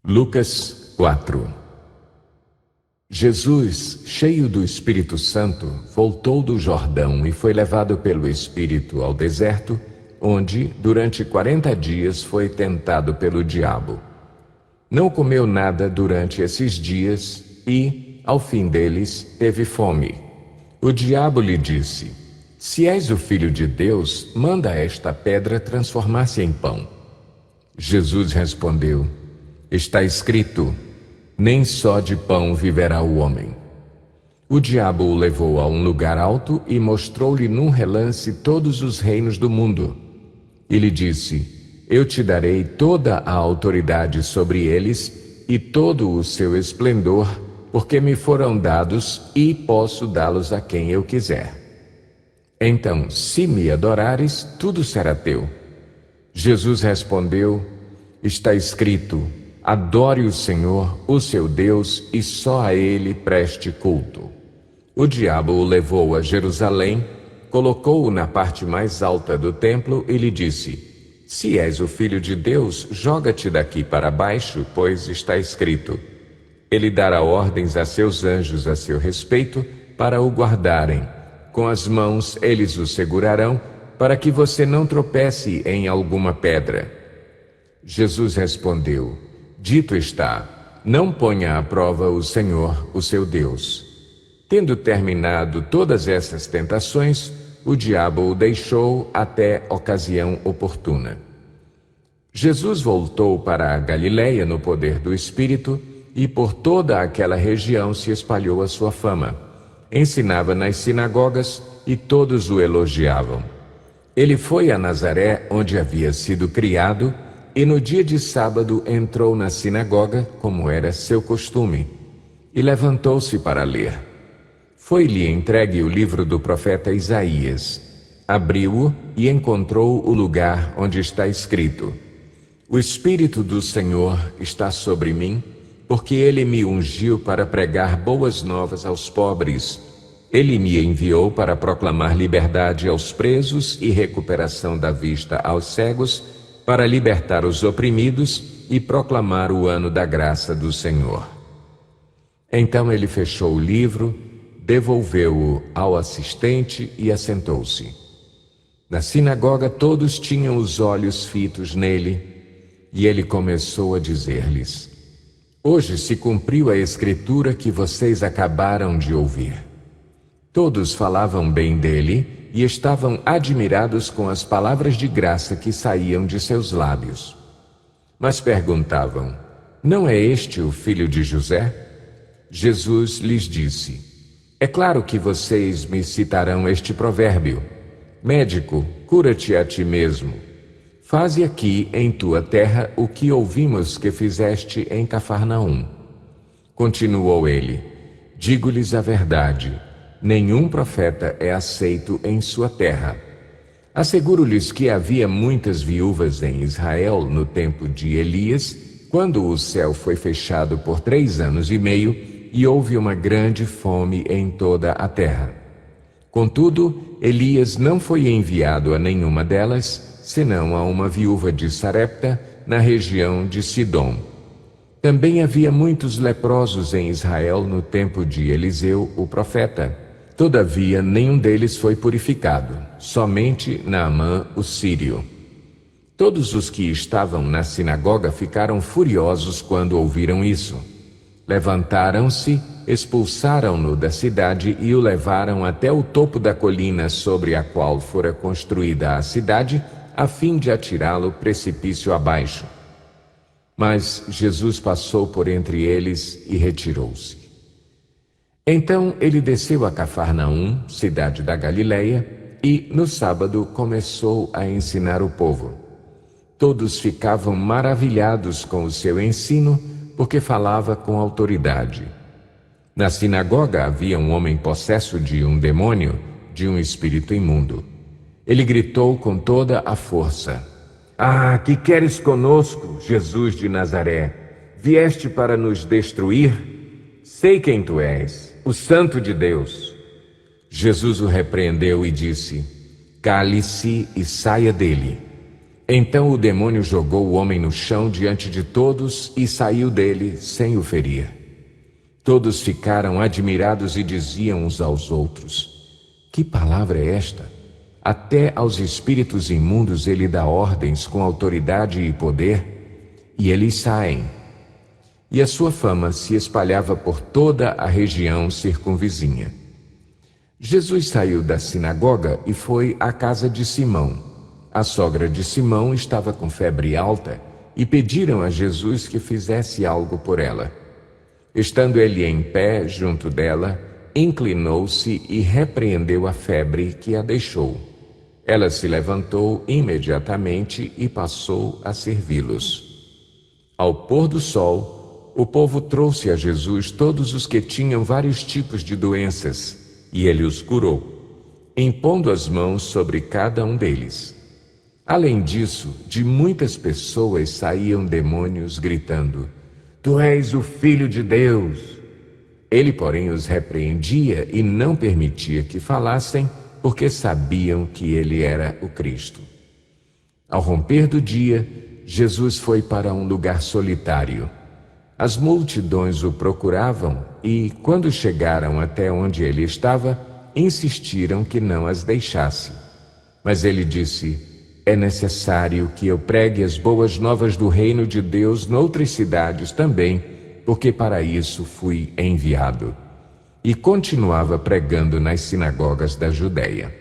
Lucas 4. Jesus, cheio do Espírito Santo, voltou do Jordão e foi levado pelo Espírito ao deserto, onde, durante 40 dias, foi tentado pelo diabo. Não comeu nada durante esses dias e, ao fim deles, teve fome. O diabo lhe disse: "Se és o Filho de Deus, manda esta pedra transformar-se em pão." Jesus respondeu: "Está escrito: nem só de pão viverá o homem." O diabo o levou a um lugar alto e mostrou-lhe num relance todos os reinos do mundo. E lhe disse: "Eu te darei toda a autoridade sobre eles e todo o seu esplendor, porque me foram dados e posso dá-los a quem eu quiser. Então, se me adorares, tudo será teu." Jesus respondeu: "Está escrito: adore o Senhor, o seu Deus, e só a Ele preste culto." O diabo o levou a Jerusalém, colocou-o na parte mais alta do templo e lhe disse: "Se és o Filho de Deus, joga-te daqui para baixo, pois está escrito: Ele dará ordens a seus anjos a seu respeito para o guardarem. Com as mãos eles o segurarão, para que você não tropece em alguma pedra." Jesus respondeu: "Dito está, não ponha à prova o Senhor, o seu Deus." Tendo terminado todas essas tentações, o diabo o deixou até ocasião oportuna. Jesus voltou para a Galileia no poder do Espírito, e por toda aquela região se espalhou a sua fama. Ensinava nas sinagogas e todos o elogiavam. Ele foi a Nazaré, onde havia sido criado, e no dia de sábado entrou na sinagoga, como era seu costume, e levantou-se para ler. Foi-lhe entregue o livro do profeta Isaías. Abriu-o e encontrou o lugar onde está escrito: "O Espírito do Senhor está sobre mim, porque Ele me ungiu para pregar boas novas aos pobres. Ele me enviou para proclamar liberdade aos presos e recuperação da vista aos cegos, para libertar os oprimidos e proclamar o ano da graça do Senhor." Então ele fechou o livro, devolveu-o ao assistente e assentou-se. Na sinagoga todos tinham os olhos fitos nele, e ele começou a dizer-lhes: "Hoje se cumpriu a escritura que vocês acabaram de ouvir." Todos falavam bem dele e estavam admirados com as palavras de graça que saíam de seus lábios. Mas perguntavam: "Não é este o filho de José?" Jesus lhes disse: "É claro que vocês me citarão este provérbio: Médico, cura-te a ti mesmo. Faze aqui em tua terra o que ouvimos que fizeste em Cafarnaum." Continuou ele: "Digo-lhes a verdade: nenhum profeta é aceito em sua terra. Asseguro-lhes que havia muitas viúvas em Israel no tempo de Elias, quando o céu foi fechado por 3 anos e meio e houve uma grande fome em toda a terra. Contudo, Elias não foi enviado a nenhuma delas, senão a uma viúva de Sarepta, na região de Sidom. Também havia muitos leprosos em Israel no tempo de Eliseu, o profeta. Todavia, nenhum deles foi purificado, somente Naamã, o sírio." Todos os que estavam na sinagoga ficaram furiosos quando ouviram isso. Levantaram-se, expulsaram-no da cidade e o levaram até o topo da colina sobre a qual fora construída a cidade, a fim de atirá-lo precipício abaixo. Mas Jesus passou por entre eles e retirou-se. Então ele desceu a Cafarnaum, cidade da Galileia, e no sábado começou a ensinar o povo. Todos ficavam maravilhados com o seu ensino, porque falava com autoridade. Na sinagoga havia um homem possesso de um demônio, de um espírito imundo. Ele gritou com toda a força: "Ah, que queres conosco, Jesus de Nazaré? Vieste para nos destruir? Sei quem tu és, o Santo de Deus." Jesus o repreendeu e disse: "Cale-se e saia dele." Então o demônio jogou o homem no chão diante de todos e saiu dele sem o ferir. Todos ficaram admirados e diziam uns aos outros: que palavra é esta? Até aos espíritos imundos ele dá ordens com autoridade e poder, e eles saem. E a sua fama se espalhava por toda a região circunvizinha. Jesus saiu da sinagoga e foi à casa de Simão. A sogra de Simão estava com febre alta e pediram a Jesus que fizesse algo por ela. Estando ele em pé junto dela, inclinou-se e repreendeu a febre que a deixou. Ela se levantou imediatamente e passou a servi-los. Ao pôr do sol, o povo trouxe a Jesus todos os que tinham vários tipos de doenças, e ele os curou, impondo as mãos sobre cada um deles. Além disso, de muitas pessoas saíam demônios gritando: Tu és o Filho de Deus. Ele, porém, os repreendia e não permitia que falassem, porque sabiam que ele era o Cristo. Ao romper do dia, Jesus foi para um lugar solitário. As multidões o procuravam e, quando chegaram até onde ele estava, insistiram que não as deixasse. Mas ele disse: é necessário que eu pregue as boas novas do reino de Deus noutras cidades também, porque para isso fui enviado. E continuava pregando nas sinagogas da Judeia.